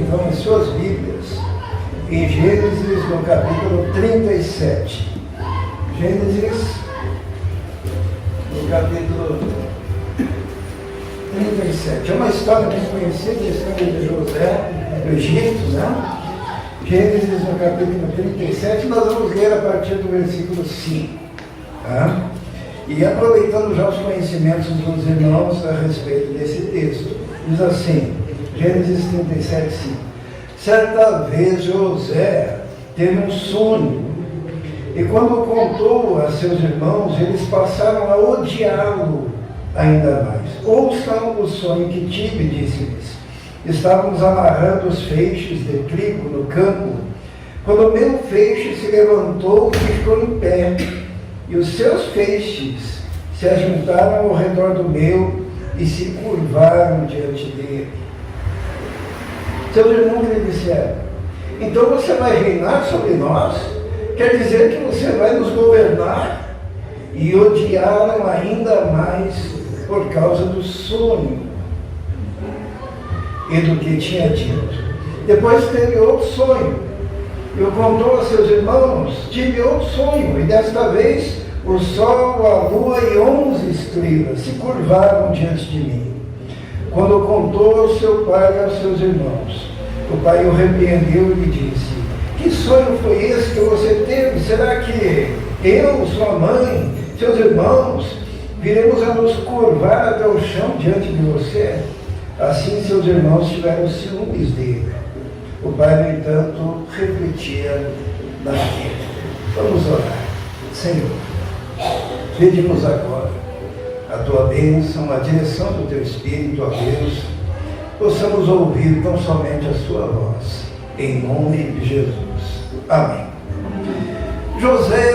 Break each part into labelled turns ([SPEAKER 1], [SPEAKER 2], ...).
[SPEAKER 1] então em suas Bíblias, em Gênesis, no capítulo 37. Gênesis, no capítulo 37. É uma história bem conhecida, a história de José, do Egito, né? Gênesis, no capítulo 37, nós vamos ler a partir do versículo 5. Tá? E aproveitando já os conhecimentos dos irmãos a respeito desse texto, diz assim, Gênesis 37, 5. Certa vez José teve um sonho, e quando contou a seus irmãos, eles passaram a odiá-lo ainda mais. Ouçam o sonho que tive, disse-lhes. Estávamos amarrando os feixes de trigo no campo, quando o meu feixe se levantou e ficou em pé, e os seus feixes se ajuntaram ao redor do meu e se curvaram diante dele. Seus irmãos lhe disseram, então você vai reinar sobre nós? Quer dizer que você vai nos governar? E odiaram ainda mais por causa do sonho e do que tinha dito. Depois teve outro sonho, e o contou a seus irmãos, tive outro sonho, e desta vez o sol, a lua e 11 estrelas se curvaram diante de mim. Quando contou ao seu pai e aos seus irmãos, o pai o repreendeu e lhe disse, que sonho foi esse que você teve? Será que eu, sua mãe, seus irmãos, viremos a nos curvar até o chão diante de você? Assim seus irmãos tiveram ciúmes dele. O pai, no entanto, refletia naquilo. Vamos orar. Senhor, pede-nos agora a tua bênção, a direção do teu Espírito, ó Deus, possamos ouvir tão somente a sua voz, em nome de Jesus. Amém. José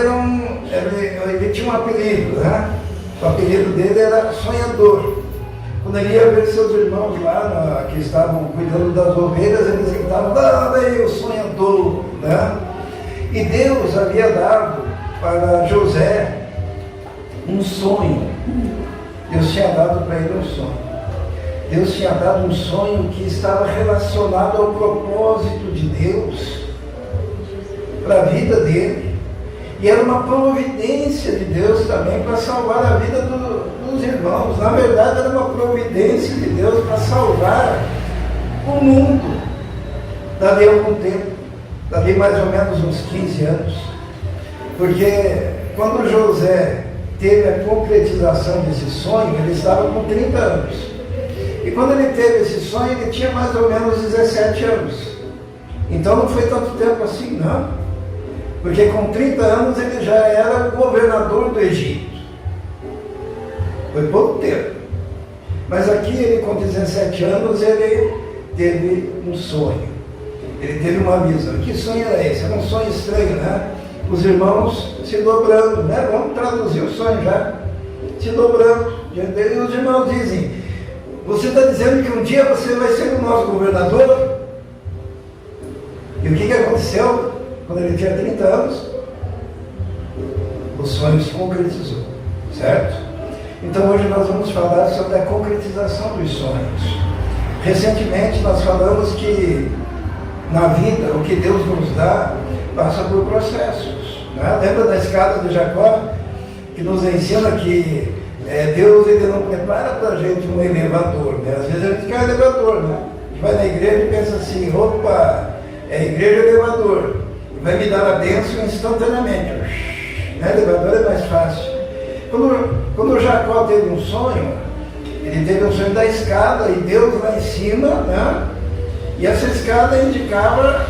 [SPEAKER 1] ele tinha um apelido, né? O apelido dele era sonhador. Quando ele ia ver seus irmãos lá, que estavam cuidando das ovelhas, eles gritavam, daí o sonhador, né? E Deus havia dado para José um sonho. Deus tinha dado para ele um sonho. Deus tinha dado um sonho que estava relacionado ao propósito de Deus para a vida dele. E era uma providência de Deus também para salvar a vida dos irmãos. Na verdade, era uma providência de Deus para salvar o mundo. Dali algum tempo, dali mais ou menos uns 15 anos. Porque quando José teve a concretização desse sonho, ele estava com 30 anos. E quando ele teve esse sonho, ele tinha mais ou menos 17 anos. Então não foi tanto tempo assim, não. Porque com 30 anos ele já era governador do Egito. Foi pouco tempo. Mas aqui ele, com 17 anos, ele teve um sonho. Ele teve uma visão. Que sonho era esse? Era um sonho estranho, né? Os irmãos se dobrando, né? Vamos traduzir o sonho já. Se dobrando diante dele. E os irmãos dizem, você está dizendo que um dia você vai ser o nosso governador? E o que aconteceu? Quando ele tinha 30 anos, o sonho se concretizou, certo? Então hoje nós vamos falar sobre a concretização dos sonhos. Recentemente nós falamos que na vida o que Deus nos dá passa por processos, né? Lembra da escada de Jacó, que nos ensina que Deus ele não prepara para a gente um elevador, né? Às vezes a gente quer um elevador, né? A gente vai na igreja e pensa assim, opa, é igreja elevador. Vai me dar a bênção instantaneamente. Né? Elevador é mais fácil. Quando Jacó teve um sonho, ele teve um sonho da escada e Deus lá em cima, né? E essa escada indicava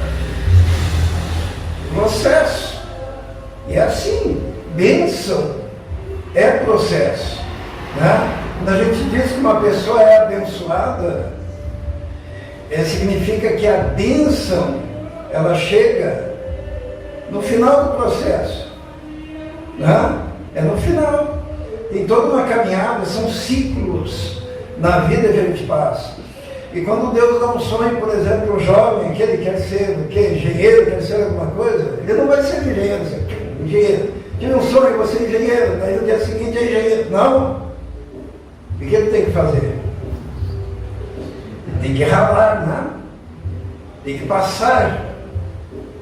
[SPEAKER 1] processo. E é assim, bênção é processo. Né? Quando a gente diz que uma pessoa é abençoada, significa que a bênção ela chega no final do processo, né? É no final. Tem toda uma caminhada, são ciclos na vida que a gente passa. E quando Deus dá um sonho, por exemplo, o jovem, que ele quer ser o quê? Engenheiro, quer ser alguma coisa, ele não vai ser engenheiro. Engenheiro. Tive um sonho, você é engenheiro, daí no dia seguinte é engenheiro. Não. O que ele tem que fazer? Ele tem que ralar, né? tem que passar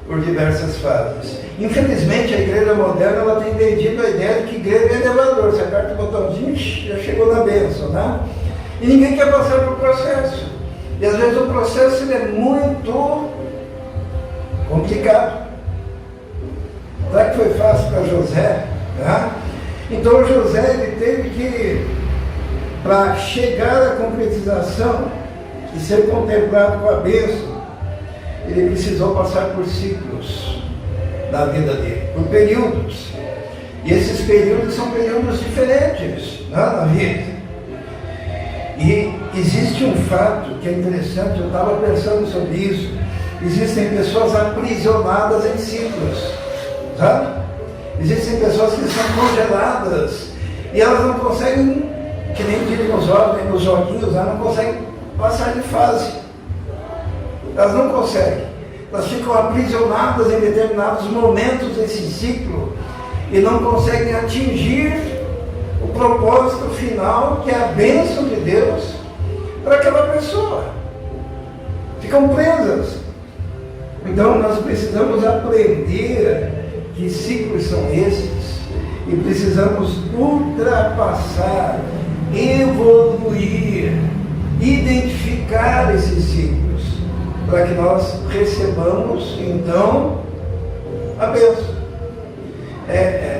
[SPEAKER 1] por diversas fases. Infelizmente, a igreja moderna ela tem vendido a ideia de que igreja é elevador. Você aperta o botãozinho, já chegou na bênção, né? E ninguém quer passar por processo. E às vezes o processo ele é muito complicado. Será que foi fácil para José? Né? Então José ele teve que, para chegar à concretização e ser contemplado com a bênção, ele precisou passar por ciclos na vida dele, por períodos. E esses períodos são períodos diferentes, né, na vida. E existe um fato que é interessante, eu estava pensando sobre isso. Existem pessoas aprisionadas em ciclos, sabe? Existem pessoas que são congeladas e elas não conseguem, que nem dizem nos joguinhos, elas não conseguem passar de fase. Elas não conseguem. Elas ficam aprisionadas em determinados momentos desse ciclo e não conseguem atingir o propósito final, que é a bênção de Deus para aquela pessoa. Ficam presas. Então nós precisamos aprender que ciclos são esses e precisamos ultrapassar, evoluir, identificar esses ciclos para que nós recebamos então a bênção.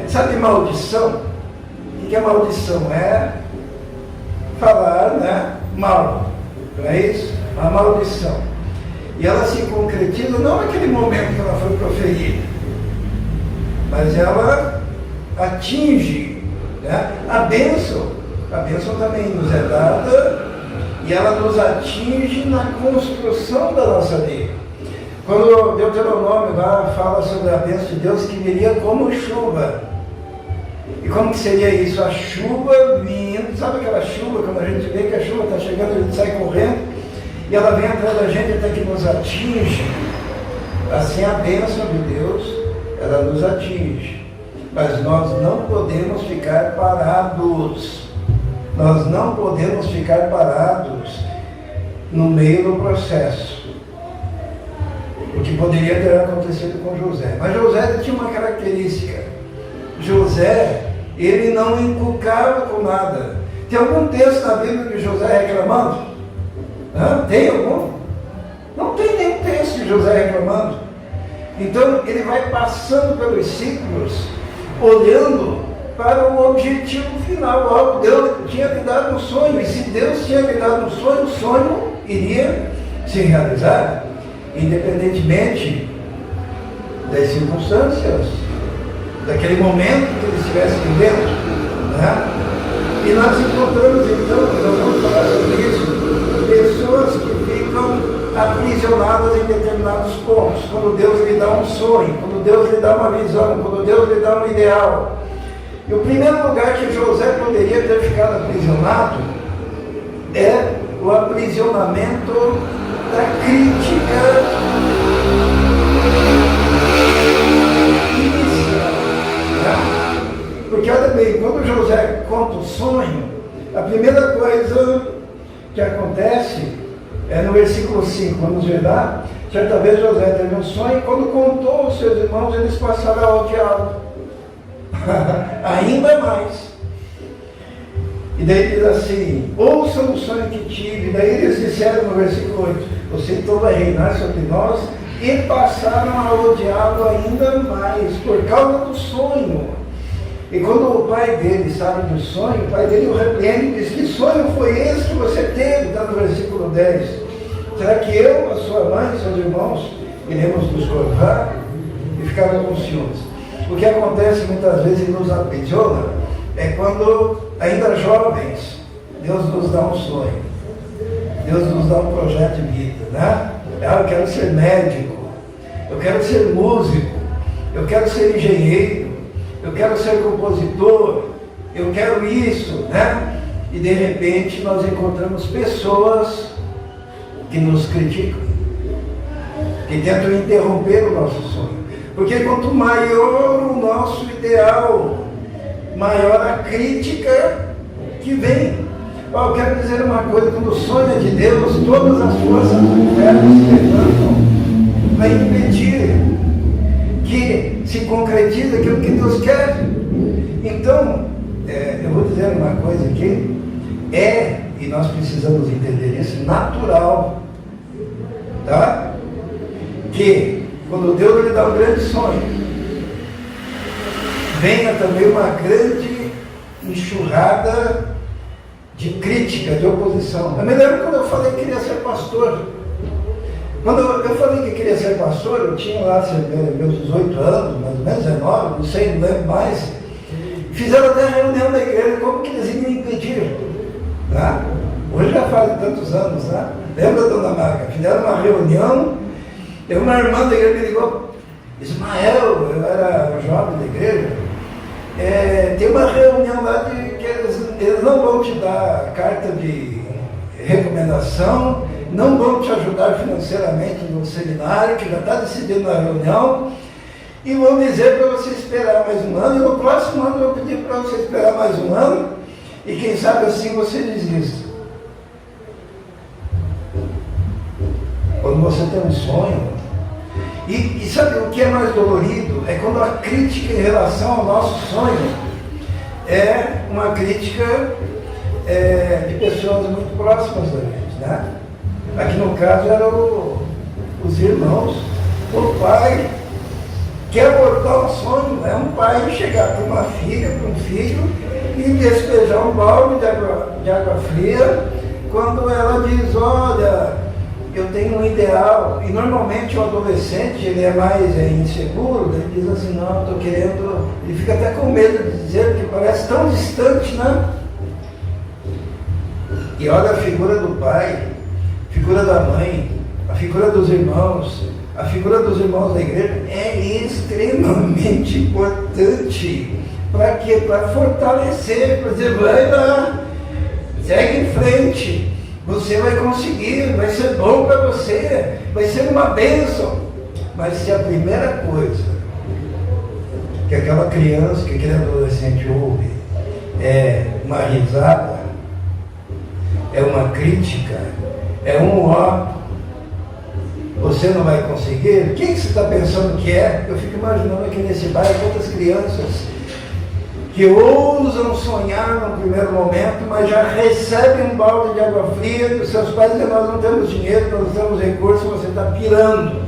[SPEAKER 1] Sabe maldição? O que é maldição? É falar, né, mal, não é isso? A maldição. E ela se concretiza não naquele momento que ela foi proferida, mas ela atinge, né, a bênção. A bênção também nos é dada e ela nos atinge na construção da nossa vida. Quando Deuteronômio lá fala sobre a bênção de Deus que viria como chuva. E como que seria isso? A chuva vindo, sabe aquela chuva, quando a gente vê que a chuva está chegando, a gente sai correndo, e ela vem atrás da gente até que nos atinge. Assim a bênção de Deus, ela nos atinge. Mas nós não podemos ficar parados. Nós não podemos ficar parados no meio do processo. O que poderia ter acontecido com José. Mas José tinha uma característica. José, ele não encucava com nada. Tem algum texto na Bíblia de José reclamando? Tem algum? Não tem nenhum texto de José reclamando. Então ele vai passando pelos ciclos, olhando para o objetivo final. Deus tinha lhe dado um sonho, e se Deus tinha lhe dado um sonho, o sonho iria se realizar, independentemente das circunstâncias, daquele momento que ele estivesse vivendo, né? E nós encontramos então, nós vamos falar sobre isso, pessoas que ficam aprisionadas em determinados pontos, quando Deus lhe dá um sonho, quando Deus lhe dá uma visão, quando Deus lhe dá um ideal. E o primeiro lugar que José poderia ter ficado aprisionado é o aprisionamento da crítica inicial. Porque olha bem, quando José conta o sonho, a primeira coisa que acontece é no versículo 5, vamos ver lá. Certa vez José teve um sonho e quando contou aos seus irmãos, eles passaram ao diálogo. Ainda mais. E daí diz assim: ouçam o sonho que tive. E daí eles disseram no versículo 8: você então vai reinar sobre nós. E passaram a odiá-lo ainda mais por causa do sonho. E quando o pai dele sabe do sonho, o pai dele o repreende e diz: que sonho foi esse que você teve? Está no versículo 10. Será que eu, a sua mãe, seus irmãos, iremos nos curvar? E ficaram com ciúmes. O que acontece muitas vezes e nos aprisiona é quando, ainda jovens, Deus nos dá um sonho. Deus nos dá um projeto de vida, né? Eu quero ser médico, eu quero ser músico, eu quero ser engenheiro, eu quero ser compositor, eu quero isso, né? E de repente nós encontramos pessoas que nos criticam, que tentam interromper o nosso sonho. Porque quanto maior o nosso ideal, maior a crítica que vem. Eu quero dizer uma coisa: quando o sonho é de Deus, todas as forças do inferno se levantam vai impedir que se concretize aquilo que Deus quer. Então, eu vou dizer uma coisa aqui, e nós precisamos entender isso, natural, tá? Que quando Deus lhe dá um grande sonho, venha também uma grande enxurrada de crítica, de oposição. Eu me lembro quando eu falei que queria ser pastor. Quando eu falei que queria ser pastor, eu tinha lá meus 18 anos, mais ou menos 19, não sei, não lembro mais. Fizeram até a reunião da igreja, como que eles iam me impedir? Tá? Hoje já faz tantos anos, tá? Lembra, dona Marca? Fizeram uma reunião, uma irmã da igreja me ligou, Ismael, eu era jovem da igreja, tem uma reunião lá que eles não vão te dar carta de recomendação, não vão te ajudar financeiramente no seminário, que já está decidido na reunião, e vão dizer para você esperar mais um ano, e no próximo ano eu vou pedir para você esperar mais um ano, e quem sabe assim você desista. Quando você tem um sonho, e sabe o que é mais dolorido? É quando a crítica em relação ao nosso sonho é uma crítica de pessoas muito próximas da gente, né? Aqui no caso eram os irmãos. O pai quer abortar um sonho, é um pai chegar para uma filha, para um filho e despejar um balde de água fria quando ela diz, olha, eu tenho um ideal. E normalmente o adolescente, ele é mais inseguro, ele diz assim, não, eu estou querendo, ele fica até com medo de dizer, porque parece tão distante, né? E olha a figura do pai, a figura da mãe, a figura dos irmãos, a figura dos irmãos da igreja é extremamente importante. Para quê? Para fortalecer, para dizer, vai lá, segue em frente, você vai conseguir, vai ser bom para você, vai ser uma bênção. Mas se a primeira coisa que aquela criança, que aquele adolescente ouve é uma risada, é uma crítica, é um ó, você não vai conseguir, o que você está pensando que é? Eu fico imaginando aqui nesse bairro quantas crianças que ousam sonhar no primeiro momento, mas já recebem um balde de água fria dos seus pais dizendo, nós não temos dinheiro, nós não temos recursos, você está pirando.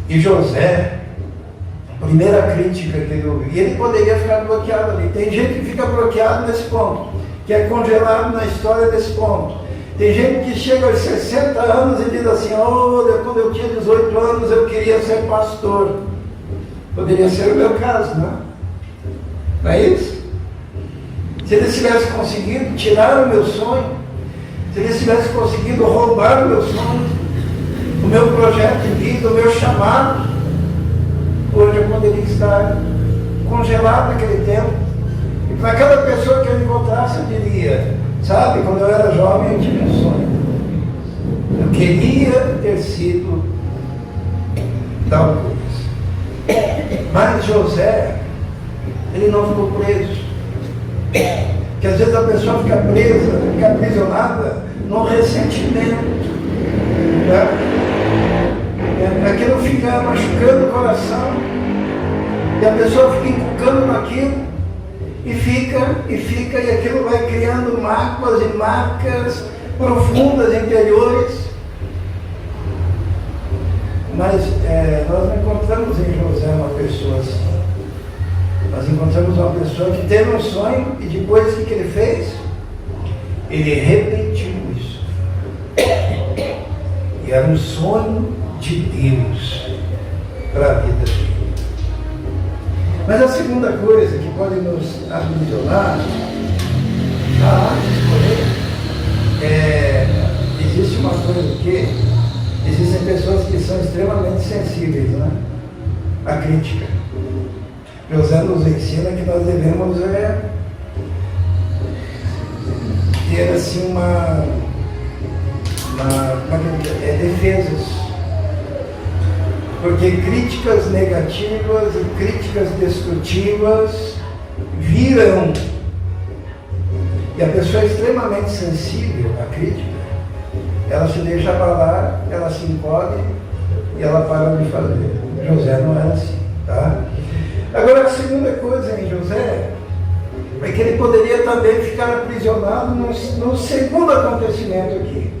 [SPEAKER 1] E José, a primeira crítica que ele ouviu, e ele poderia ficar bloqueado ali. Tem gente que fica bloqueado nesse ponto, que é congelado na história desse ponto. Tem gente que chega aos 60 anos e diz assim, olha, quando eu tinha 18 anos eu queria ser pastor. Poderia ser o meu caso, não é? Não é isso? Se eles tivessem conseguido tirar o meu sonho, se eles tivessem conseguido roubar o meu sonho, o meu projeto de vida, o meu chamado, hoje eu poderia estar congelado naquele tempo. E para cada pessoa que eu encontrasse, eu diria, sabe, quando eu era jovem eu tinha um sonho. Eu queria ter sido tal coisa. Mas José, ele não ficou preso. Porque às vezes a pessoa fica presa, fica aprisionada no ressentimento. Né? Aquilo fica machucando o coração. E a pessoa fica encucando naquilo. E fica, e aquilo vai criando máculas e marcas profundas interiores. Mas nós não encontramos em José uma pessoa assim. Nós encontramos uma pessoa que teve um sonho e depois o que ele fez? Ele repetiu isso. E era um sonho de Deus para a vida dele. Mas a segunda coisa que pode nos aprisionar, existe uma coisa que existem pessoas que são extremamente sensíveis, né? À crítica. José nos ensina que nós devemos ter assim defesas. Porque críticas negativas e críticas destrutivas virão. E a pessoa é extremamente sensível à crítica, ela se deixa abalar, ela se encolhe e ela para de fazer. José não era assim, tá? Agora, a segunda coisa em José é que ele poderia também ficar aprisionado no segundo acontecimento aqui.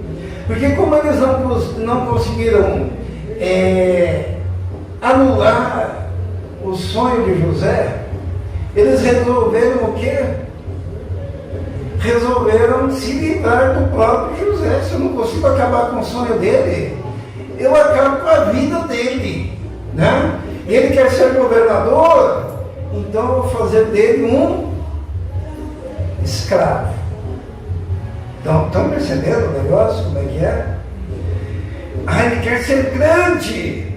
[SPEAKER 1] Porque como eles não conseguiram anular o sonho de José, eles resolveram o quê? Resolveram se livrar do próprio José. Se eu não consigo acabar com o sonho dele, eu acabo com a vida dele, né? Ele quer ser governador, então eu vou fazer dele um escravo. Então, estão percebendo o negócio, como é que é? Ele quer ser grande.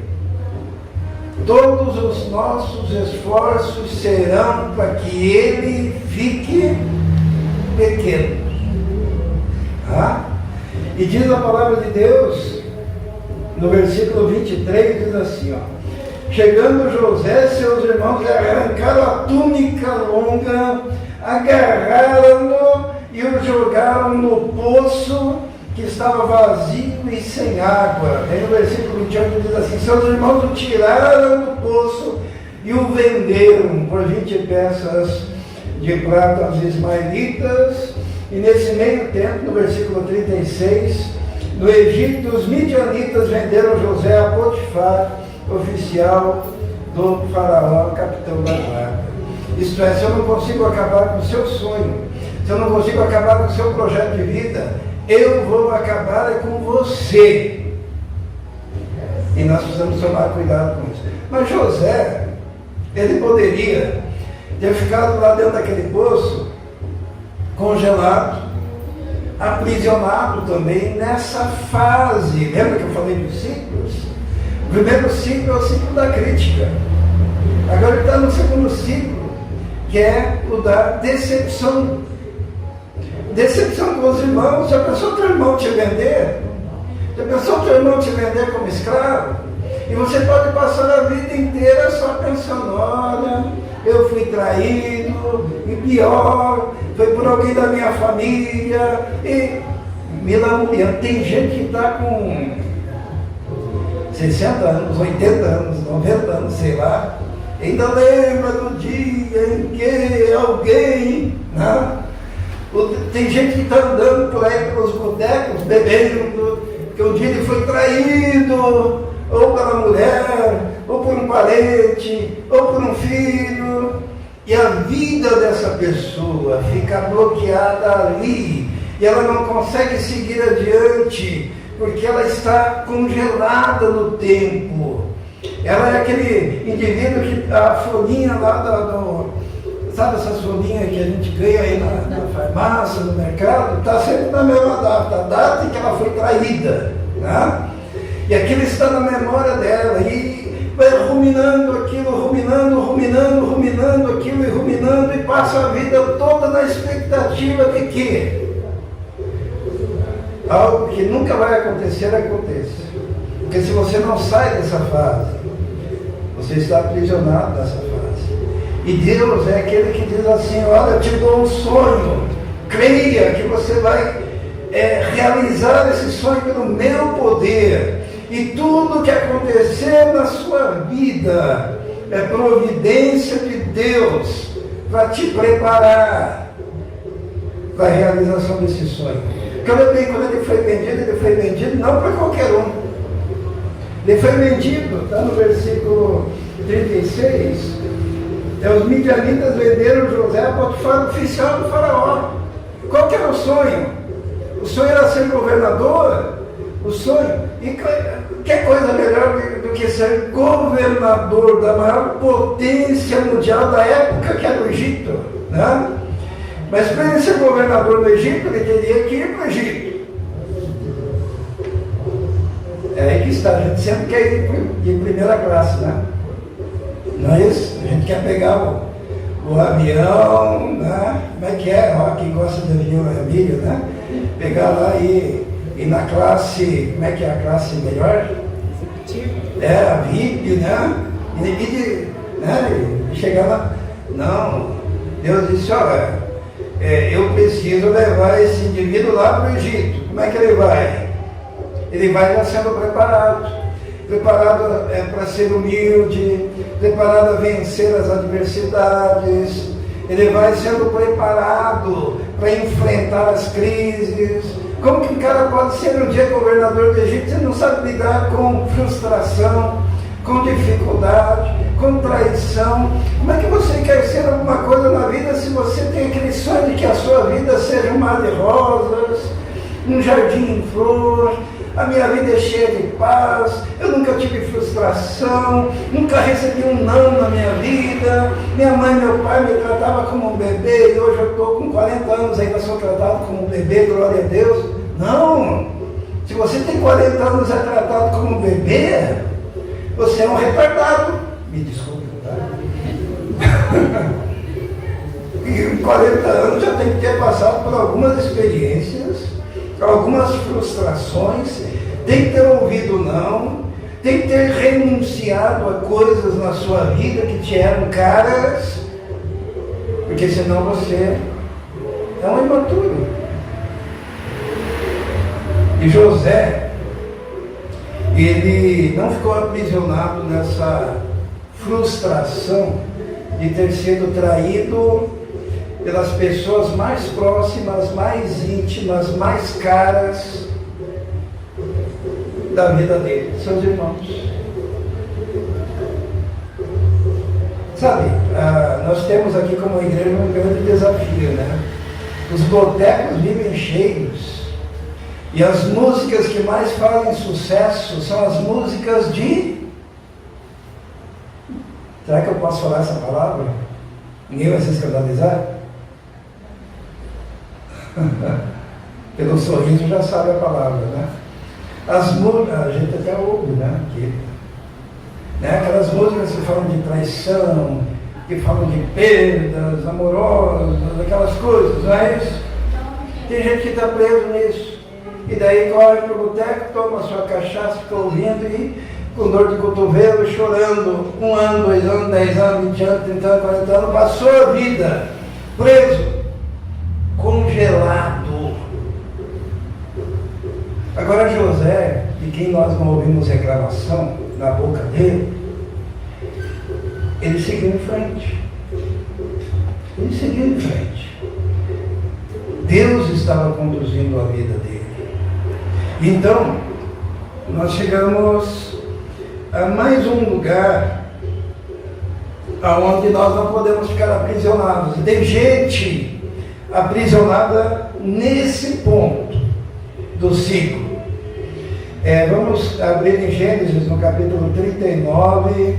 [SPEAKER 1] Todos os nossos esforços serão para que ele fique pequeno. Tá? E diz a palavra de Deus, no versículo 23, diz assim, ó. Chegando José, seus irmãos arrancaram a túnica longa, agarraram-no e o jogaram no poço que estava vazio e sem água. Aí no versículo 28 diz assim, seus irmãos o tiraram do poço e o venderam por 20 peças de prata aos ismaelitas. E nesse meio tempo, no versículo 36, no Egito, os midianitas venderam José a Potifar, oficial do faraó, capitão da guarda. Isto é, se eu não consigo acabar com o seu sonho, se eu não consigo acabar com o seu projeto de vida, eu vou acabar com você. E nós precisamos tomar cuidado com isso. Mas José, ele poderia ter ficado lá dentro daquele poço, congelado, aprisionado também nessa fase. Lembra que eu falei dos ciclos? O primeiro ciclo é o ciclo da crítica. Agora ele está no segundo ciclo, que é o da decepção. Decepção com os irmãos. Já pensou teu irmão te vender? Já pensou teu irmão te vender como escravo? E você pode passar a vida inteira só pensando, olha, eu fui traído, e pior, foi por alguém da minha família, e me lamuriando. Tem gente que está com 60 anos, 80 anos, 90 anos, sei lá, ainda lembra do dia em que alguém, né? Tem gente que está andando por aí pelos botecos, bebendo, que um dia ele foi traído, ou pela mulher, ou por um parente, ou por um filho, e a vida dessa pessoa fica bloqueada ali, e ela não consegue seguir adiante, porque ela está congelada no tempo. Ela é aquele indivíduo que a folhinha lá sabe essas folhinhas que a gente ganha aí na farmácia, no mercado, está sempre na mesma data, a data em que ela foi traída, né? E aquilo está na memória dela, e vai ruminando aquilo, ruminando aquilo, e ruminando, e passa a vida toda na expectativa de que algo que nunca vai acontecer, aconteça. Porque se você não sai dessa fase, você está aprisionado nessa fase. E Deus é aquele que diz assim, olha, eu te dou um sonho, creia que você vai realizar esse sonho pelo meu poder. E tudo que acontecer na sua vida é providência de Deus para te preparar para a realização desse sonho. Quando ele foi vendido não para qualquer um. Ele foi vendido, está no versículo 36, os midianitas venderam José a Potifar, oficial do faraó. Qual que era o sonho? O sonho era ser governador. O sonho, e que coisa melhor do que ser governador da maior potência mundial da época, que era o Egito, né? Mas para ele ser governador do Egito, ele teria que ir para o Egito. É aí que está, a gente sempre quer ir de primeira classe, né? Não é isso? A gente quer pegar o avião, né? Como é que é? Ó, quem gosta de avião é Emílio, né? Pegar lá e na classe, como é que é a classe melhor? A VIP, né? E chegar lá. Não, Deus disse, olha, eu preciso levar esse indivíduo lá para o Egito. Como é que ele vai? Ele vai já sendo preparado para ser humilde, preparado a vencer as adversidades, ele vai sendo preparado para enfrentar as crises. Como que um cara pode ser um dia governador do Egito se não sabe lidar com frustração, com dificuldade, com traição? Como é que você quer ser alguma coisa na vida se você tem aquele sonho de que a sua vida seja um mar de rosas, um jardim em flor? A minha vida é cheia de paz, eu nunca tive frustração, nunca recebi um não na minha vida, minha mãe e meu pai me tratavam como um bebê e hoje eu estou com 40 anos e ainda sou tratado como um bebê, glória a Deus. Não! Se você tem 40 anos e é tratado como um bebê, você é um retardado. Me desculpe, tá? E com 40 anos já tem que ter passado por algumas experiências, algumas frustrações, tem que ter ouvido não, tem que ter renunciado a coisas na sua vida que te eram caras, porque senão você é um imaturo. E José, ele não ficou aprisionado nessa frustração de ter sido traído pelas pessoas mais próximas, mais íntimas, mais caras da vida dele, seus irmãos. Sabe, nós temos aqui como igreja um grande desafio, né? Os botecos vivem cheios e as músicas que mais fazem sucesso são as músicas de... Será que eu posso falar essa palavra? Ninguém vai se escandalizar? Pelo sorriso já sabe a palavra, né? As músicas, a gente até ouve, né? Aquelas músicas que falam de traição, que falam de perdas amorosas, aquelas coisas, não é isso? Tem gente que está preso nisso. E daí corre para o boteco, toma sua cachaça, fica ouvindo e com dor de cotovelo, chorando, 1 ano, 2 anos, 10 anos, 20 anos, 30 anos, 40 anos, passou a vida preso, congelado. Agora José, de quem nós não ouvimos reclamação na boca dele, ele seguiu em frente. Ele seguiu em frente. Deus estava conduzindo a vida dele. Então, nós chegamos a mais um lugar onde nós não podemos ficar aprisionados. E tem gente aprisionada nesse ponto do ciclo. Vamos abrir em Gênesis, no capítulo 39,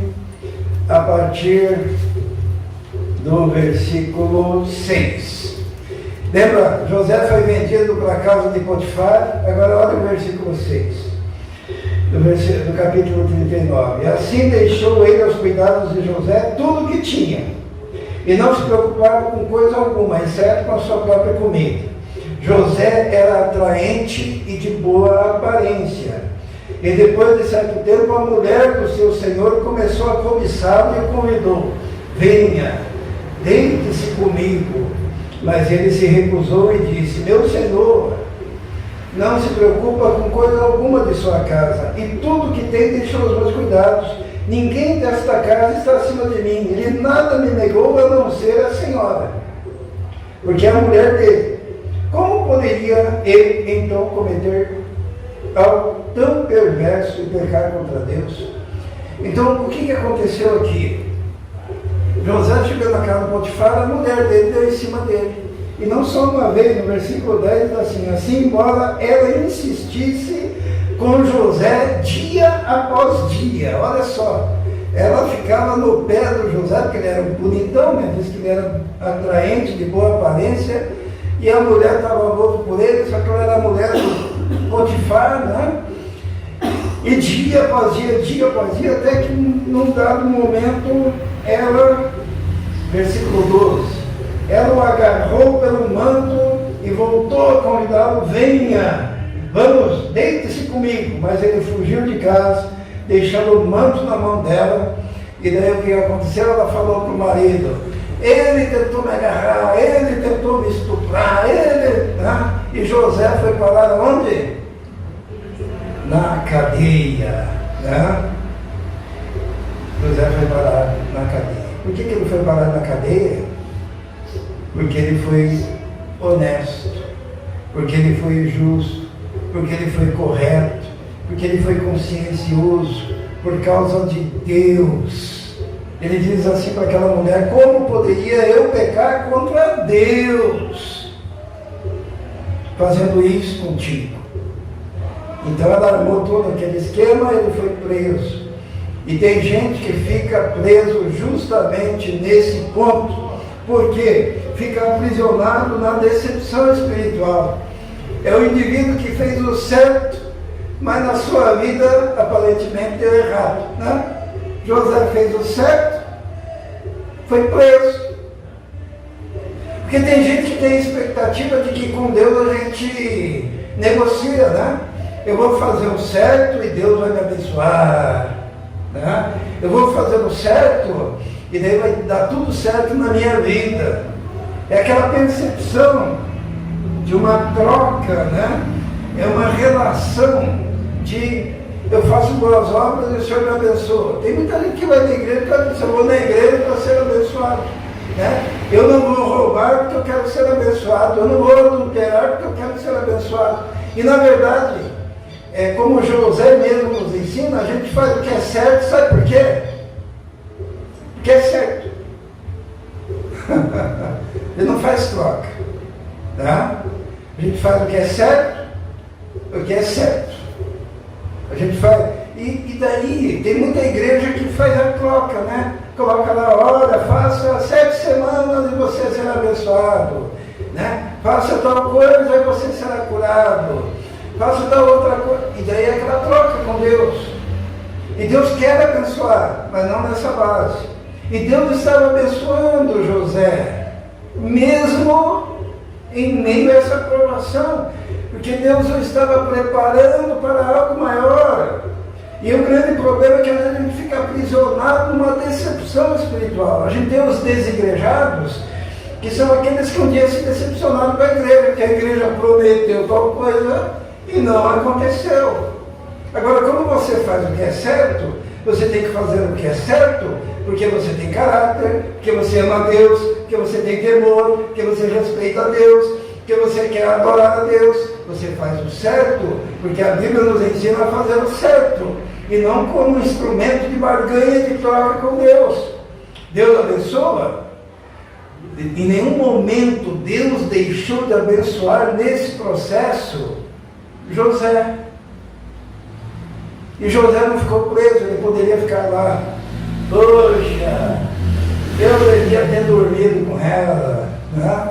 [SPEAKER 1] a partir do versículo 6. Lembra, José foi vendido para a casa de Potifar. Agora olha o versículo 6, do capítulo 39. Assim deixou ele aos cuidados de José tudo o que tinha, e não se preocupava com coisa alguma, exceto com a sua própria comida. José era atraente e de boa aparência. E depois de certo tempo, a mulher do seu senhor começou a cobiçá-lo e o convidou: venha, deite-se comigo. Mas ele se recusou e disse: meu senhor não se preocupa com coisa alguma de sua casa, e tudo que tem deixou aos meus cuidados. Ninguém desta casa está acima de mim. Ele nada me negou a não ser a senhora, porque é a mulher dele. Como poderia ele então cometer algo tão perverso e pecar contra Deus? Então, o que aconteceu aqui? José chegou na casa de Potifar, a mulher dele deu em cima dele. E não só uma vez, no versículo 10 está assim, embora ela insistisse com José dia após dia. Olha só, ela ficava no pé do José, porque ele era um bonitão, né? Diz que ele era atraente, de boa aparência, e a mulher estava louca por ele, só que ela era a mulher do Potifar, né? E dia após dia, até que num dado momento, ela, versículo 12, ela o agarrou pelo manto e voltou a convidá-lo: venha, vamos, deite-se comigo. Mas ele fugiu de casa, deixando o manto na mão dela. E daí o que aconteceu? Ela falou para o marido: ele tentou me agarrar, ele tentou me estuprar, né? E José foi parar onde? Na cadeia, né? José foi parar na cadeia. Por que ele foi parar na cadeia? Porque ele foi honesto, porque ele foi justo, porque ele foi correto, porque ele foi consciencioso, por causa de Deus. Ele diz assim para aquela mulher: como poderia eu pecar contra Deus fazendo isso contigo? Então ela armou todo aquele esquema, ele foi preso. E tem gente que fica preso justamente nesse ponto, porque fica aprisionado na decepção espiritual. É o indivíduo que fez o certo, mas na sua vida aparentemente deu errado, né? José fez o certo, foi preso. Porque tem gente que tem expectativa de que com Deus a gente negocia, né? Eu vou fazer o certo e Deus vai me abençoar, né? Eu vou fazer o certo e daí vai dar tudo certo na minha vida. É aquela percepção de uma troca, né? É uma relação de eu faço boas obras e o Senhor me abençoa. Tem muita gente que vai na igreja para dizer: eu vou na igreja para ser abençoado, né? Eu não vou roubar porque eu quero ser abençoado, eu não vou adulterar porque eu quero ser abençoado. E na verdade, como José mesmo nos ensina, a gente faz o que é certo, sabe por quê? Porque é certo. Ele não faz troca, tá? A gente faz o que é certo, porque é certo. A gente faz. E daí, tem muita igreja que faz a troca, né? Coloca na hora, faça 7 semanas e você será abençoado, né? Faça tal coisa e você será curado. Faça tal outra coisa. E daí é aquela troca com Deus. E Deus quer abençoar, mas não nessa base. E Deus estava abençoando José, mesmo em meio a essa provação, porque Deus o estava preparando para algo maior. E o grande problema é que às vezes a gente fica aprisionado numa decepção espiritual. A gente tem os desigrejados, que são aqueles que um dia se decepcionaram com a igreja, porque a igreja prometeu tal coisa e não aconteceu. Agora, quando você faz o que é certo, você tem que fazer o que é certo, porque você tem caráter, porque você ama a Deus, porque você tem temor, porque você respeita a Deus, porque você quer adorar a Deus. Você faz o certo, porque a Bíblia nos ensina a fazer o certo, e não como instrumento de barganha de troca com Deus. Deus abençoa. Em nenhum momento Deus deixou de abençoar nesse processo José. E José não ficou preso, ele poderia ficar lá. Poxa, eu devia ter dormido com ela, né?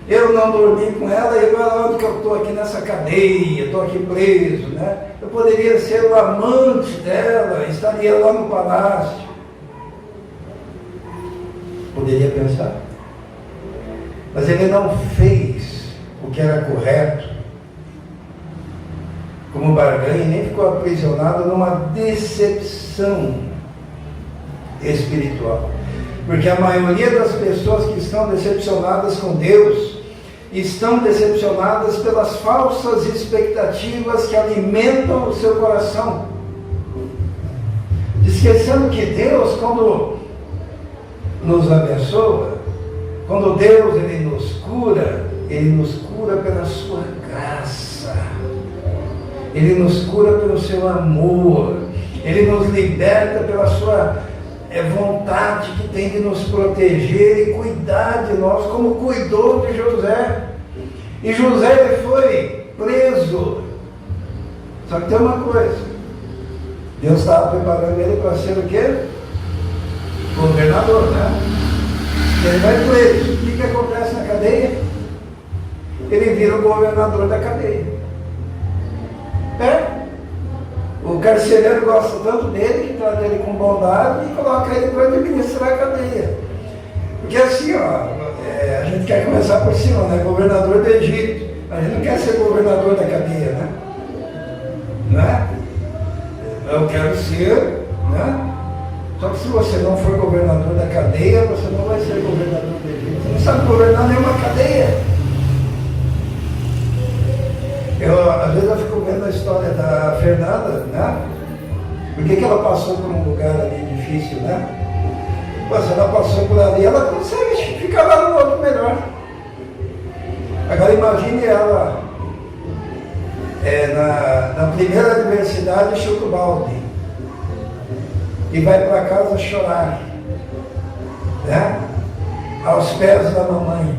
[SPEAKER 1] Eu não dormi com ela e agora onde que eu estou aqui nessa cadeia, estou aqui preso, né? Eu poderia ser o amante dela, estaria lá no palácio. Poderia pensar. Mas ele não fez o que era correto como barganha, nem ficou aprisionado numa decepção espiritual. Porque a maioria das pessoas que estão decepcionadas com Deus estão decepcionadas pelas falsas expectativas que alimentam o seu coração, esquecendo que Deus, quando nos abençoa, quando Deus ele nos cura pela sua graça, Ele nos cura pelo seu amor, Ele nos liberta pela sua vontade que tem de nos proteger e cuidar de nós, como cuidou de José. E José ele foi preso. Só que tem uma coisa, Deus estava preparando ele para ser o quê? Governador, né? Ele vai preso. O que acontece na cadeia? Ele vira o governador da cadeia. O carcereiro gosta tanto dele, que trata ele com bondade e coloca ele para administrar a cadeia. Porque assim, a gente quer começar por cima, né? Governador do Egito. A gente não quer ser governador da cadeia, né? Não é? Eu quero ser, né? Só que se você não for governador da cadeia, você não vai ser governador sabe governar nenhuma cadeia. Às vezes eu fico vendo a história da Fernanda, né? Por que ela passou por um lugar ali difícil, né? Mas ela passou por ali, ela consegue ficar lá no outro melhor. Agora imagine ela na primeira adversidade, chuta o balde e vai para casa chorar, né? Aos pés da mamãe.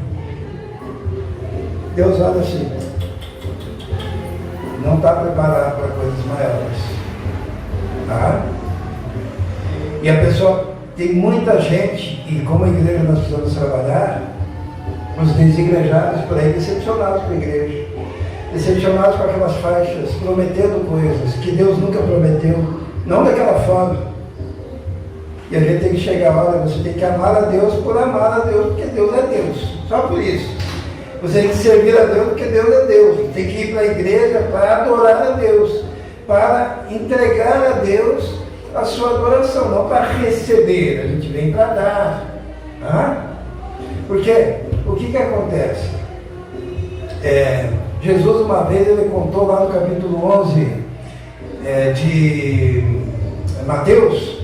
[SPEAKER 1] Deus olha assim, não está preparado para coisas maiores, tá? E a pessoa, tem muita gente, e como igreja nós precisamos trabalhar, os desigrejados por aí, decepcionados com a igreja, decepcionados com aquelas faixas, prometendo coisas que Deus nunca prometeu, não daquela forma. E a gente tem que chegar, olha, você tem que amar a Deus por amar a Deus, porque Deus é Deus, só por isso. Você tem que servir a Deus porque Deus é Deus. Tem que ir para a igreja para adorar a Deus, para entregar a Deus a sua adoração, não para receber. A gente vem para dar. Tá? Porque o que acontece? Jesus uma vez ele contou lá no capítulo 11 de Mateus,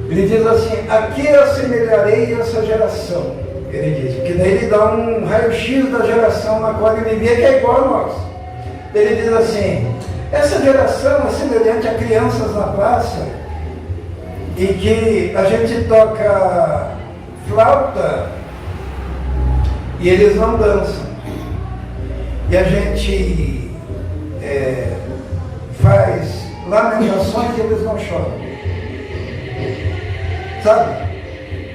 [SPEAKER 1] ele diz assim, a que assemelharei essa geração? Ele diz, porque daí ele dá um raio-x da geração na qual ele vivia, que é igual a nós. Ele diz assim, essa geração é semelhante a crianças na praça, e que a gente toca flauta e eles não dançam. E a gente faz lamentações e eles não choram. Sabe?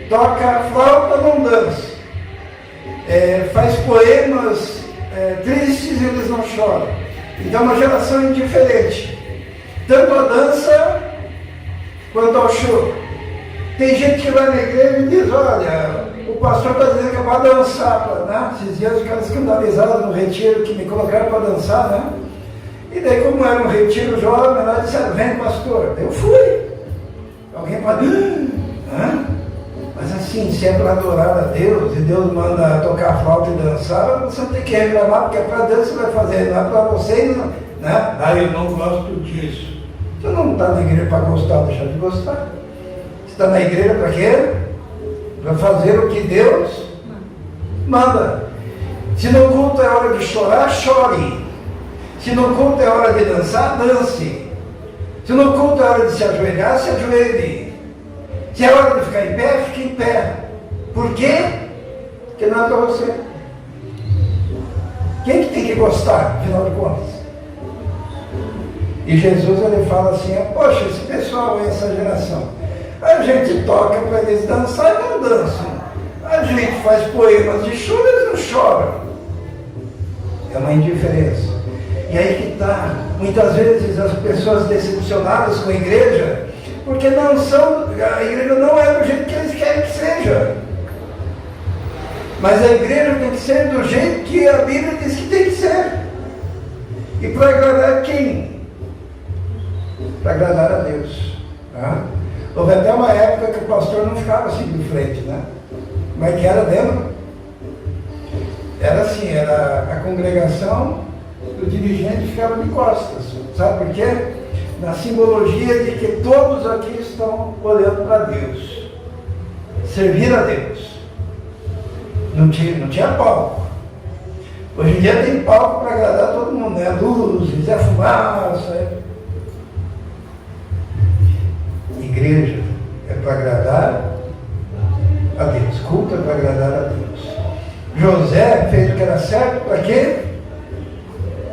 [SPEAKER 1] Toca flauta, não dança. Faz poemas tristes e eles não choram. Então é uma geração indiferente. Tanto a dança quanto ao choro. Tem gente que vai na igreja e diz, olha, o pastor está dizendo que é para dançar, né? Esses dias os caras escandalizados no retiro que me colocaram para dançar, né? E daí, como era um retiro jovem, lá disseram, vem pastor. Eu fui. Alguém pode, mas assim, se é para adorar a Deus, e Deus manda tocar flauta e dançar, você não tem que reclamar, porque é para Deus que você vai fazer, não é para vocês, né? Eu não gosto disso. Você não está na igreja para gostar, deixar de gostar. Você está na igreja para quê? Para fazer o que Deus manda. Se no culto é hora de chorar, chore. Se no culto é hora de dançar, dance. Se no culto é hora de se ajoelhar, se ajoelhe. Se é hora de ficar em pé, fique em pé. Por quê? Porque não é para você. Quem que tem que gostar, afinal de contas? E Jesus ele fala assim, poxa, esse pessoal, essa geração, a gente toca para eles dançar e não dançam. A gente faz poemas de choro e eles não choram. É uma indiferença. E aí que está, muitas vezes as pessoas decepcionadas com a igreja, porque não são, a igreja não é do jeito que eles querem que seja. Mas a igreja tem que ser do jeito que a Bíblia diz que tem que ser. E para agradar quem? Para agradar a Deus. Tá? Houve até uma época que o pastor não ficava assim de frente, né? Mas que era dentro. Era assim, era a congregação, o dirigente ficava de costas. Sabe por quê? Na simbologia de que todos aqui estão olhando para Deus. Servir a Deus. Não tinha palco. Hoje em dia tem palco para agradar todo mundo, né? Luzes, fumaça. Igreja é para agradar a Deus. Culto é para agradar a Deus. José fez o que era certo, para quê?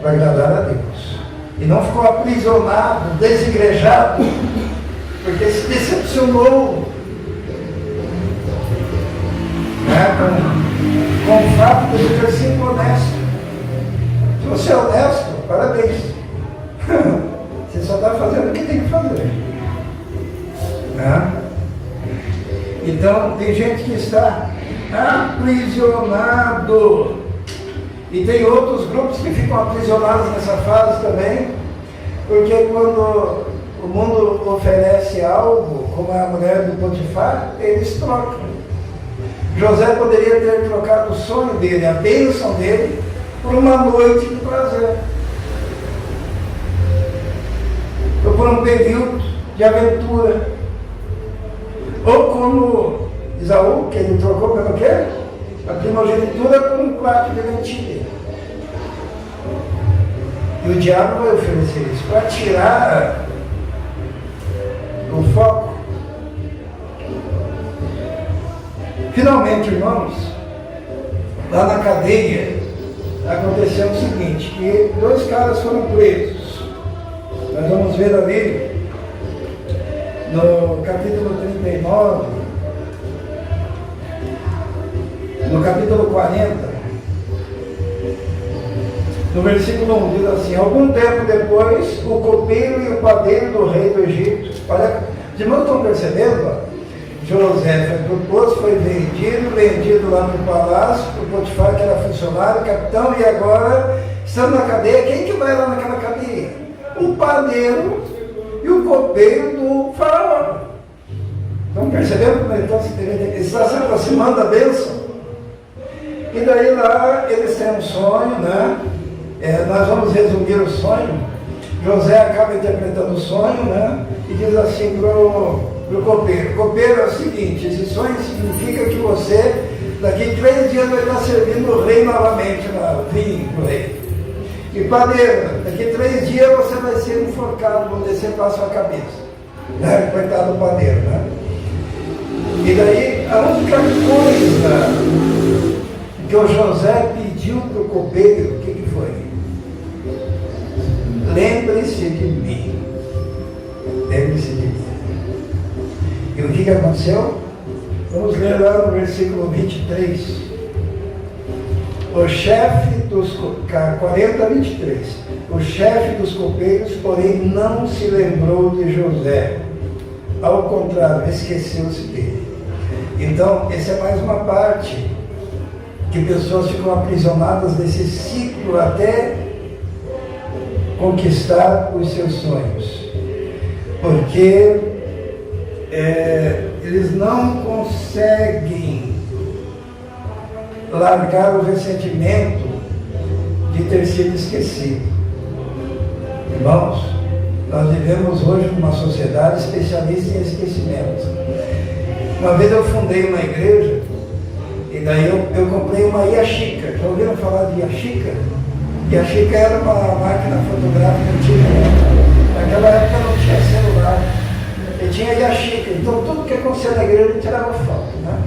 [SPEAKER 1] Para agradar a Deus. E não ficou aprisionado, desigrejado, porque se decepcionou, né, com o fato de ter sido honesto. Se você é honesto, parabéns. Você só está fazendo o que tem que fazer. Né? Então, tem gente que está aprisionado. E tem outros grupos que ficam aprisionados nessa fase também, porque quando o mundo oferece algo, como a mulher do Potifar, eles trocam. José poderia ter trocado o sonho dele, a bênção dele, por uma noite de prazer. Ou por um período de aventura. Ou como Esaú, que ele trocou pelo quê? A primogenitura por um prato de lentilha. E o diabo vai oferecer isso para tirar o foco. Finalmente, irmãos, lá na cadeia, aconteceu o seguinte, que 2 caras foram presos. Nós vamos ver ali, no capítulo 39, no capítulo 40, no versículo 1, diz assim: algum tempo depois, o copeiro e o padeiro do rei do Egito. Olha, os irmãos estão percebendo? Ó? José foi proposto, foi vendido lá no palácio, para o Potifar, que era funcionário, capitão, e agora, estando na cadeia, quem que vai lá naquela cadeia? O padeiro e o copeiro do faraó. Estão percebendo como ele está se aproximando da bênção? E daí lá, eles têm um sonho, né? Nós vamos resumir o sonho. José acaba interpretando o sonho, né? E diz assim para o copeiro: copeiro, é o seguinte, esse sonho significa que você, daqui 3 dias, vai estar servindo o rei novamente, vinho do rei. E padeiro, daqui 3 dias você vai ser enforcado, vão descer para a sua cabeça. Né? Coitado do padeiro, né? E daí, a única coisa que o José pediu para o copeiro, o que foi? Lembre-se de mim. Lembre-se de mim. E o que aconteceu? Vamos ler lá no versículo 23. O chefe dos 40, 23. O chefe dos copeiros, porém, não se lembrou de José. Ao contrário, esqueceu-se dele. Então, essa é mais uma parte que pessoas ficam aprisionadas nesse ciclo até conquistar os seus sonhos. Porque eles não conseguem largar o ressentimento de ter sido esquecido. Irmãos, nós vivemos hoje numa sociedade especialista em esquecimento. Uma vez eu fundei uma igreja, e daí eu comprei uma Yashica. Já ouviram falar de Yashica? Yashica era uma máquina fotográfica antiga. Naquela época não tinha celular. E tinha Yashica. Então tudo que acontecia na igreja a gente tirava foto, né?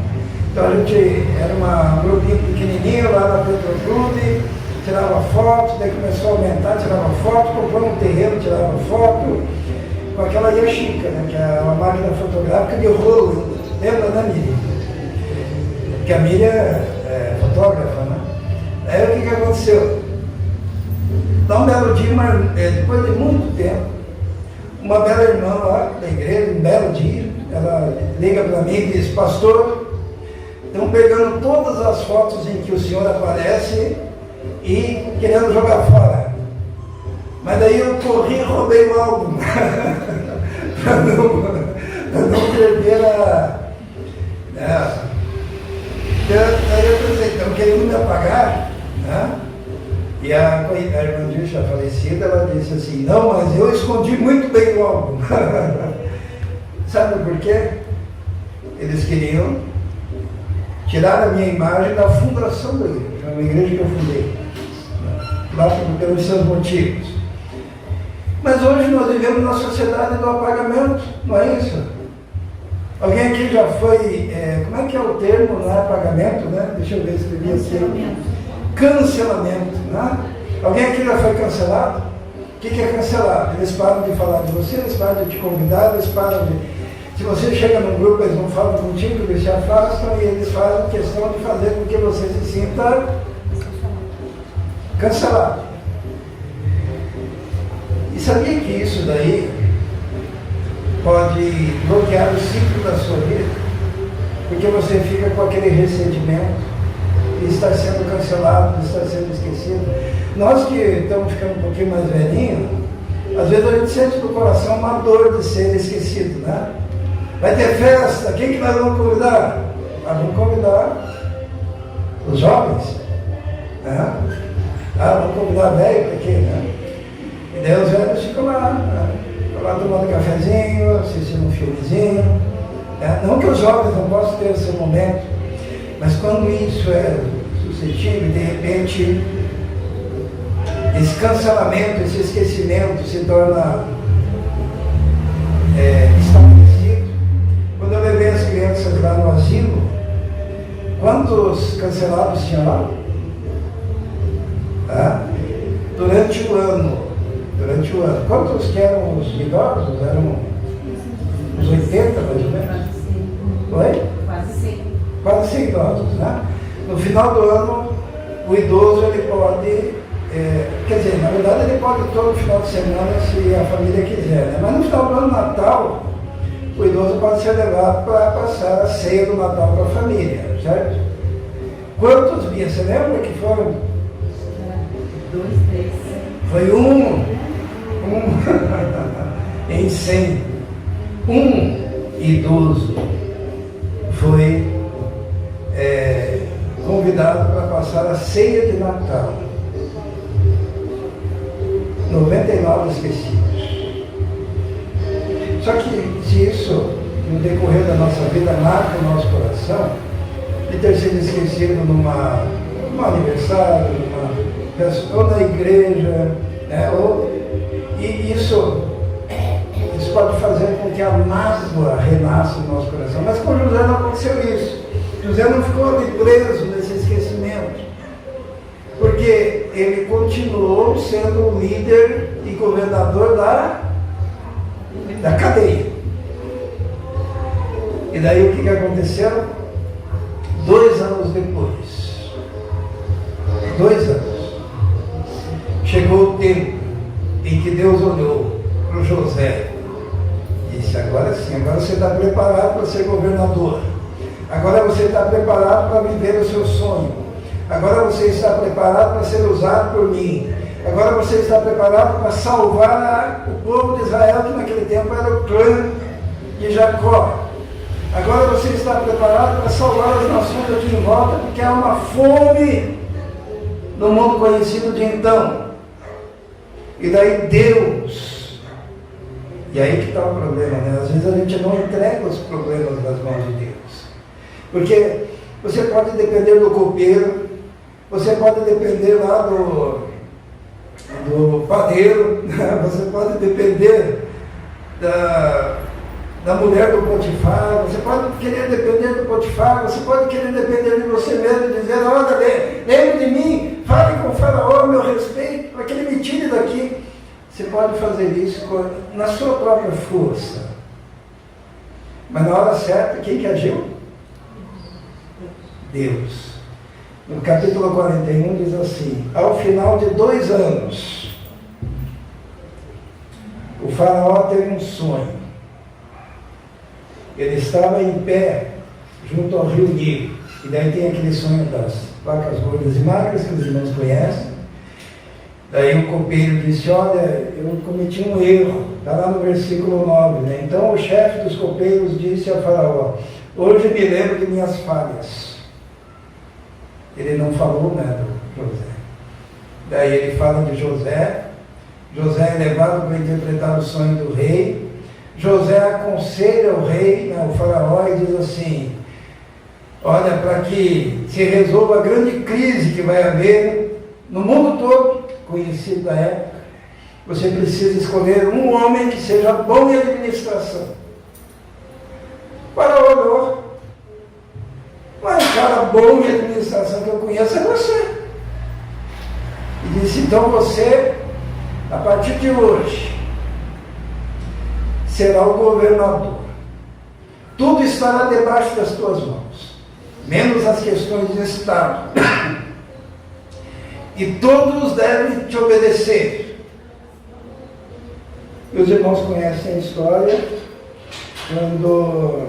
[SPEAKER 1] Então a gente era um grupinho pequenininho lá na Petroclube, tirava foto, daí começou a aumentar, tirava foto, comprou um terreno, tirava foto, com aquela Yashica, né? Que é uma máquina fotográfica de rolo. Lembra, né, Miriam? Que a Miriam é fotógrafa, né? Aí o que aconteceu? Então, um belo dia, depois de muito tempo, uma bela irmã lá da igreja, um belo dia, ela liga para mim e diz: pastor, estão pegando todas as fotos em que o senhor aparece e querendo jogar fora. Mas daí eu corri e roubei o álbum para não perder Daí eu pensei, estão querendo me apagar, né? E a irmã Dilcha falecida, ela disse assim: não, mas eu escondi muito bem o álbum. Sabe por quê? Eles queriam tirar a minha imagem da fundação da igreja, uma igreja que eu fundei, lá pelos seus motivos. Mas hoje nós vivemos na sociedade do apagamento, não é isso? Alguém aqui já foi, como é que é o termo, não é apagamento, né? Deixa eu ver se devia ser. Cancelamento, né? Alguém aqui já foi cancelado? O que é cancelado? Eles param de falar de você, eles param de te convidar, eles param de... Se você chega num grupo, eles não falam contigo, eles se afastam e eles fazem questão de fazer com que você se sinta cancelado. E sabia que isso daí pode bloquear o ciclo da sua vida? Porque você fica com aquele ressentimento de estar sendo cancelado, de estar sendo esquecido. Nós que estamos ficando um pouquinho mais velhinhos, às vezes a gente sente no coração uma dor de ser esquecido, né? Vai ter festa, quem que nós vamos convidar? vamos convidar os jovens, né? Vamos convidar velho para quê, né? E daí os velhos ficam lá, né? Ficam lá tomando cafezinho, assistindo um filmezinho, né? Não que os jovens não possam ter esse momento, mas quando isso é suscetível, de repente, esse cancelamento, esse esquecimento se torna estabelecido. Quando eu levei as crianças lá no asilo, quantos cancelados tinha lá? Durante o ano. Quantos que eram os idosos? Eram uns 80, mais ou menos? Oi? Quase 100 idosos, né? No final do ano, o idoso ele pode, quer dizer, na verdade ele pode todo final de semana se a família quiser, né? Mas no final do ano, Natal, o idoso pode ser levado para passar a ceia do Natal com a família, certo? Quantos dias? Você lembra que foram?
[SPEAKER 2] 2, 3.
[SPEAKER 1] Foi um em 100. Um idoso foi convidado para passar a ceia de Natal. 99 esquecidos. Só que se isso, no decorrer da nossa vida, marca o nosso coração, de ter sido esquecido num aniversário, ou na igreja, né? E isso pode fazer com que a mágoa renasça no nosso coração. Mas com José não aconteceu isso. José não ficou ali preso nesse esquecimento, porque ele continuou sendo o líder e governador da cadeia. E daí o que aconteceu? 2 anos depois, 2 anos, chegou o tempo em que Deus olhou para o José e disse: agora sim, agora você está preparado para ser governador, agora você está preparado para viver o seu sonho, agora você está preparado para ser usado por mim, agora você está preparado para salvar o povo de Israel, que naquele tempo era o clã de Jacó. Agora você está preparado para salvar as nações aqui em volta, porque há uma fome no mundo conhecido de então. E daí Deus, e aí que está o problema, né? Às vezes a gente não entrega os problemas nas mãos de Deus. Porque você pode depender do copeiro, você pode depender lá do padeiro, né? Você pode depender da mulher do Potifar, você pode querer depender do Potifar, você pode querer depender de você mesmo e dizer: olha, lembre de mim, fale com o faraó, meu respeito, para que ele me tire daqui. Você pode fazer isso na sua própria força. Mas na hora certa, quem que agiu? Deus. No capítulo 41 diz assim: ao final de 2 anos, o faraó teve um sonho. Ele estava em pé junto ao rio Nilo. E daí tem aquele sonho das vacas gordas e magras que os irmãos conhecem. Daí o copeiro disse: olha, eu cometi um erro. Está lá no versículo 9, né? Então o chefe dos copeiros disse ao faraó: hoje me lembro de minhas falhas. Ele não falou, né, do José. Daí ele fala de José. José é levado para interpretar o sonho do rei. José aconselha o rei, né, o faraó, e diz assim: olha, para que se resolva a grande crise que vai haver no mundo todo, conhecido da época, você precisa escolher um homem que seja bom em administração. O faraó olhou: mas o cara bom em administração que eu conheço é você. E disse: então você, a partir de hoje, será o governador. Tudo estará debaixo das tuas mãos, menos as questões de Estado. E todos devem te obedecer. E os irmãos conhecem a história, quando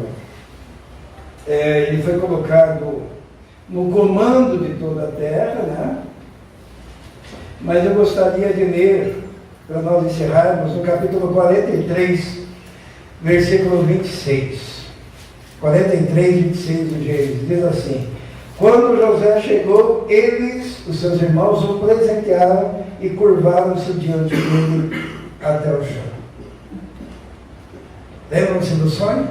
[SPEAKER 1] ele foi colocado no comando de toda a terra, né? Mas eu gostaria de ler, para nós encerrarmos, no capítulo 43, versículo 26. 43, 26 do Gênesis, diz assim: quando José chegou, eles, os seus irmãos, o presentearam e curvaram-se diante dele até o chão. Lembram-se do sonho?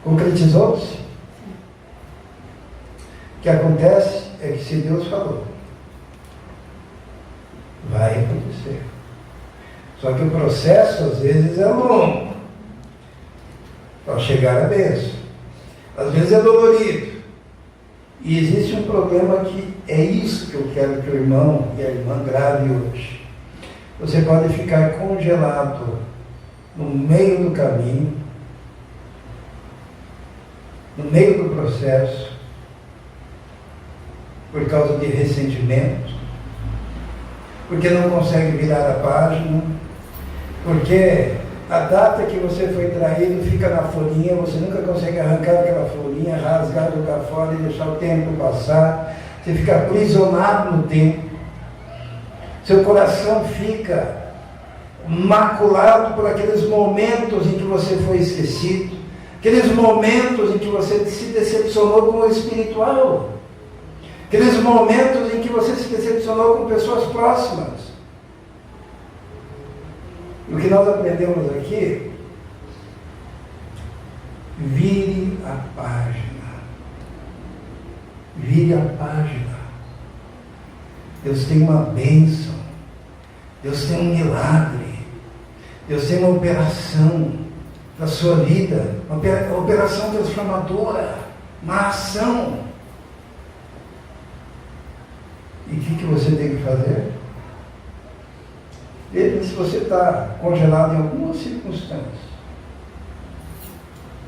[SPEAKER 1] Concretizou-se? O que acontece é que se Deus falou, vai acontecer. Só que o processo às vezes é longo para chegar à bênção. Às vezes é dolorido. E existe um problema que é isso que eu quero que o irmão e a irmã grave hoje. Você pode ficar congelado no meio do caminho, no meio do processo, por causa de ressentimento, porque não consegue virar a página, porque a data que você foi traído fica na folhinha, você nunca consegue arrancar aquela folhinha, rasgar, jogar fora e deixar o tempo passar, você fica aprisionado no tempo, seu coração fica maculado por aqueles momentos em que você foi esquecido, aqueles momentos em que você se decepcionou com o espiritual, aqueles momentos em que você se decepcionou com pessoas próximas. E o que nós aprendemos aqui, vire a página. Vire a página. Deus tem uma bênção. Deus tem um milagre. Deus tem uma operação na sua vida, uma operação transformadora, uma ação. E o que você tem que fazer? Veja se você está congelado em alguma circunstância,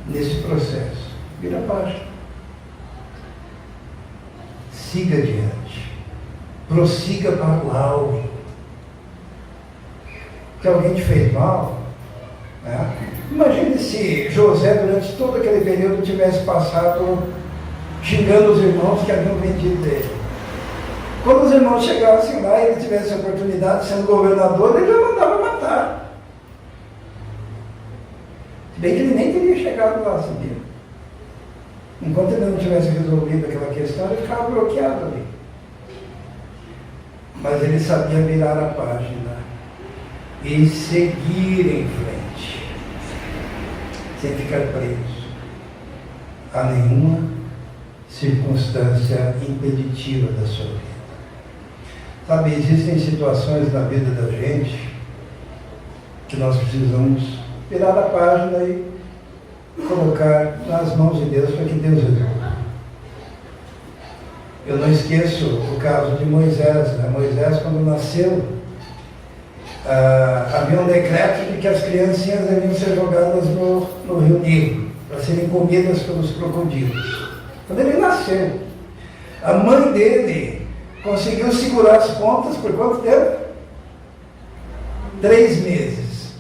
[SPEAKER 1] nesse processo, vira a página. Siga adiante. Prossiga para o alvo. Que alguém te fez mal, né? Imagine se José, durante todo aquele período, tivesse passado xingando os irmãos que haviam vendido ele. Quando os irmãos chegassem lá e ele tivesse a oportunidade, sendo governador, ele já mandava matar. Se bem que ele nem teria chegado lá, sabia? Enquanto ele não tivesse resolvido aquela questão, ele ficava bloqueado ali. Mas ele sabia virar a página e seguir em frente, sem ficar preso a nenhuma circunstância impeditiva da sua vida. Sabe, existem situações na vida da gente que nós precisamos virar a página e colocar nas mãos de Deus para que Deus resolva. Eu não esqueço o caso de Moisés, né? Moisés, quando nasceu, havia um decreto de que as criancinhas deviam ser jogadas no Rio Nilo, para serem comidas pelos crocodilos. Quando ele nasceu, a mãe dele conseguiu segurar as pontas por quanto tempo? 3 meses.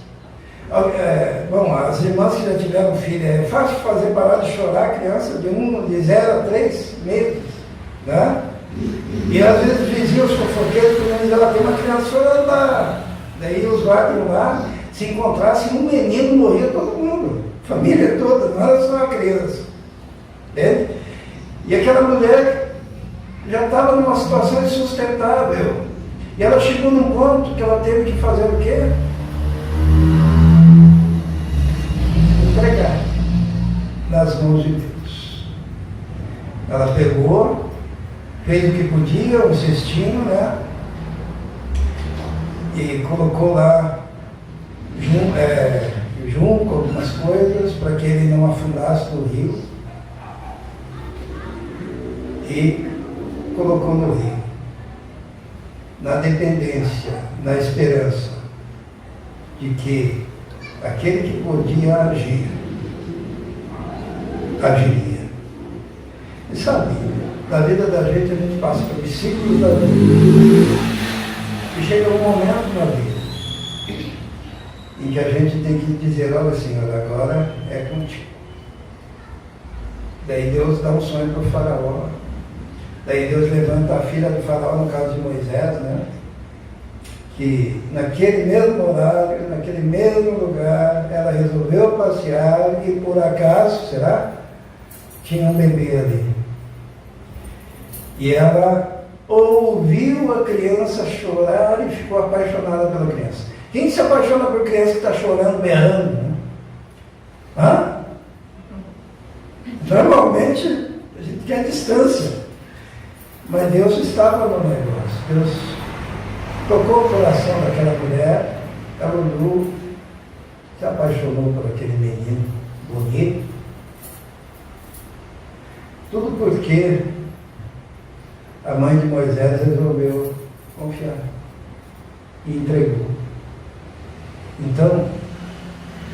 [SPEAKER 1] Bom, as irmãs que já tiveram filho, é fácil fazer parar de chorar a criança de 0 a 3 meses, né? E às vezes diziam os fofoqueiros que ela tem uma criança chorando lá. Daí os guardas lá, se encontrassem um menino, morria todo mundo, família toda, não era só a criança. Entende? E aquela mulher já estava numa situação insustentável. E ela chegou num ponto que ela teve que fazer o quê? Entregar nas mãos de Deus. Ela pegou, fez o que podia, um cestinho, né? E colocou lá junco, algumas coisas, para que ele não afundasse no rio. E colocou no rio, na dependência, na esperança de que aquele que podia agir, agiria. E sabe, na vida da gente passa pelos ciclos da vida. E chega um momento na vida em que a gente tem que dizer, olha Senhor, agora é contigo. Daí Deus dá um sonho para o faraó. Daí Deus levanta a filha do faraó, no caso de Moisés, né? que naquele mesmo horário, naquele mesmo lugar, ela resolveu passear e por acaso, será? Tinha um bebê ali. E ela ouviu a criança chorar e ficou apaixonada pela criança. Quem se apaixona por criança que está chorando, berrando? Né? Hã? Normalmente a gente quer distância. Mas Deus estava no negócio. Deus tocou o coração daquela mulher, ela olhou, se apaixonou por aquele menino bonito. Tudo porque a mãe de Moisés resolveu confiar e entregou. Então,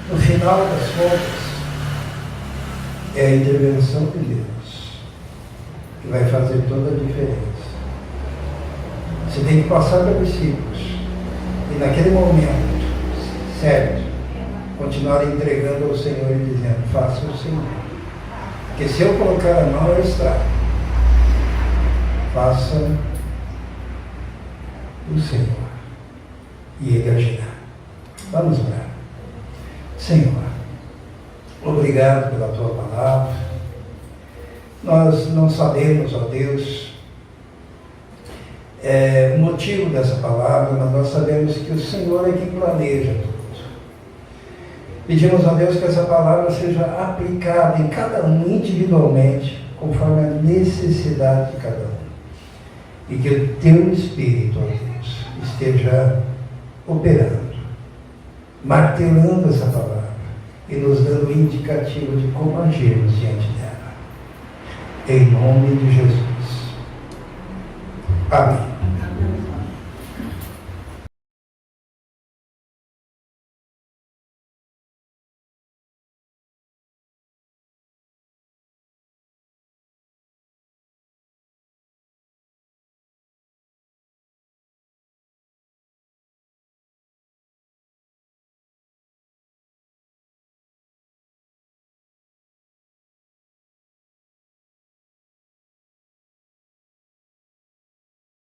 [SPEAKER 1] no final das contas, é a intervenção de Deus que vai fazer toda a diferença. Você tem que passar pelos ciclos e naquele momento certo, continuar entregando ao Senhor e dizendo, faça o Senhor. Porque se eu colocar a mão, eu estrago. Faça o Senhor e Ele agirá. Vamos orar. Senhor, obrigado pela Tua palavra. Nós não sabemos, ó Deus, o motivo dessa palavra, mas nós sabemos que o Senhor é quem planeja tudo. Pedimos a Deus que essa palavra seja aplicada em cada um individualmente, conforme a necessidade de cada um. E que o Teu Espírito, ó Deus, esteja operando, martelando essa palavra e nos dando indicativo de como agirmos diante dela. Em nome de Jesus. Amém.